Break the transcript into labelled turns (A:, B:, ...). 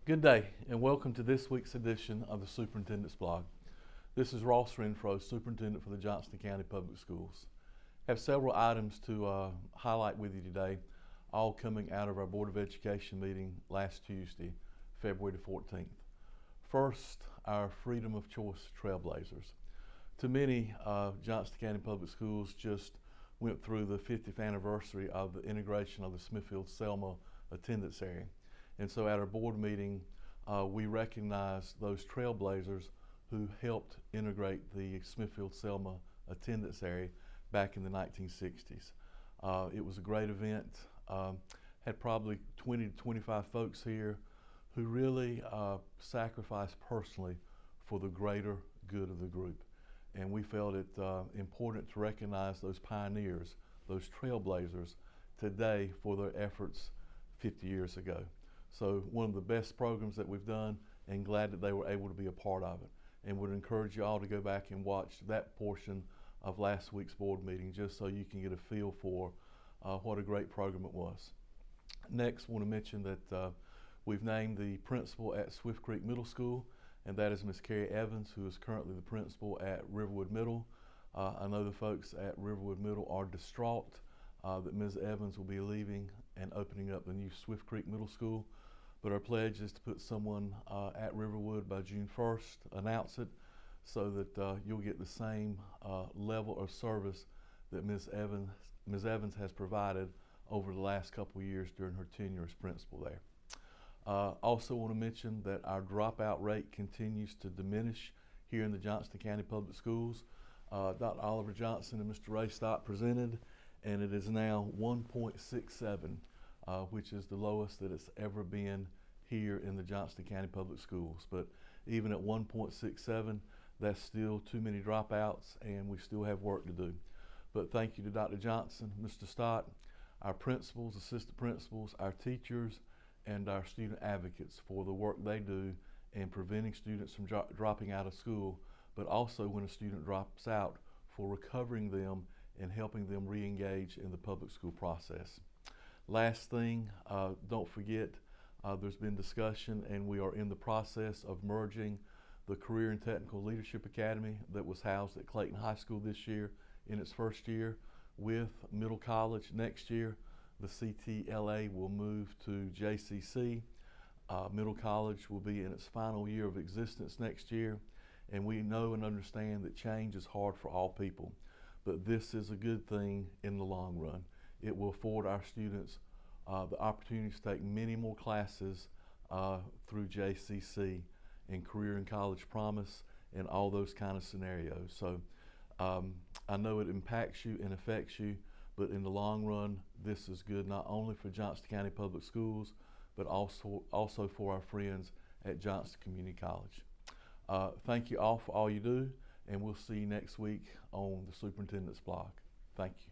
A: Good day and welcome to this week's edition of the Superintendent's Blog. This is Ross Renfrow, Superintendent for the Johnston County Public Schools. I have several items to highlight with you today, all coming out of our Board of Education meeting last Tuesday, February the 14th. First, our Freedom of Choice Trailblazers. To many, Johnston County Public Schools just went through the 50th anniversary of the integration of the Smithfield-Selma attendance area. And so at our board meeting, we recognized those trailblazers who helped integrate the Smithfield-Selma attendance area back in the 1960s. It was a great event. Had probably 20 to 25 folks here who really sacrificed personally for the greater good of the group. And we felt it important to recognize those pioneers, those trailblazers today for their efforts 50 years ago. So one of the best programs that we've done, and glad that they were able to be a part of it. And would encourage you all to go back and watch that portion of last week's board meeting just so you can get a feel for what a great program it was. Next, I want to mention that we've named the principal at Swift Creek Middle School, and that is Ms. Carrie Evans, who is currently the principal at Riverwood Middle. I know the folks at Riverwood Middle are distraught that Ms. Evans will be leaving and opening up the new Swift Creek Middle School. But our pledge is to put someone at Riverwood by June 1st, announce it, so that you'll get the same level of service that Ms. Evans has provided over the last couple of years during her tenure as principal there. Also want to mention that our dropout rate continues to diminish here in the Johnston County Public Schools. Dr. Oliver Johnston and Mr. Ray Stott presented, and it is now 1.67. Which is the lowest that it's ever been here in the Johnston County Public Schools. But even at 1.67, that's still too many dropouts, and we still have work to do. But thank you to Dr. Johnson, Mr. Stott, our principals, assistant principals, our teachers, and our student advocates for the work they do in preventing students from dropping out of school, but also when a student drops out, for recovering them and helping them re-engage in the public school process. Last thing, don't forget, there's been discussion and we are in the process of merging the Career and Technical Leadership Academy that was housed at Clayton High School this year in its first year with Middle College next year. The CTLA will move to JCC. Middle College will be in its final year of existence next year, and we know and understand that change is hard for all people, but this is a good thing in the long run. It will afford our students the opportunity to take many more classes through JCC and Career and College Promise and all those kind of scenarios. So I know it impacts you and affects you, but in the long run, this is good not only for Johnston County Public Schools, but also for our friends at Johnston Community College. Thank you all for all you do, and we'll see you next week on the Superintendent's Blog. Thank you.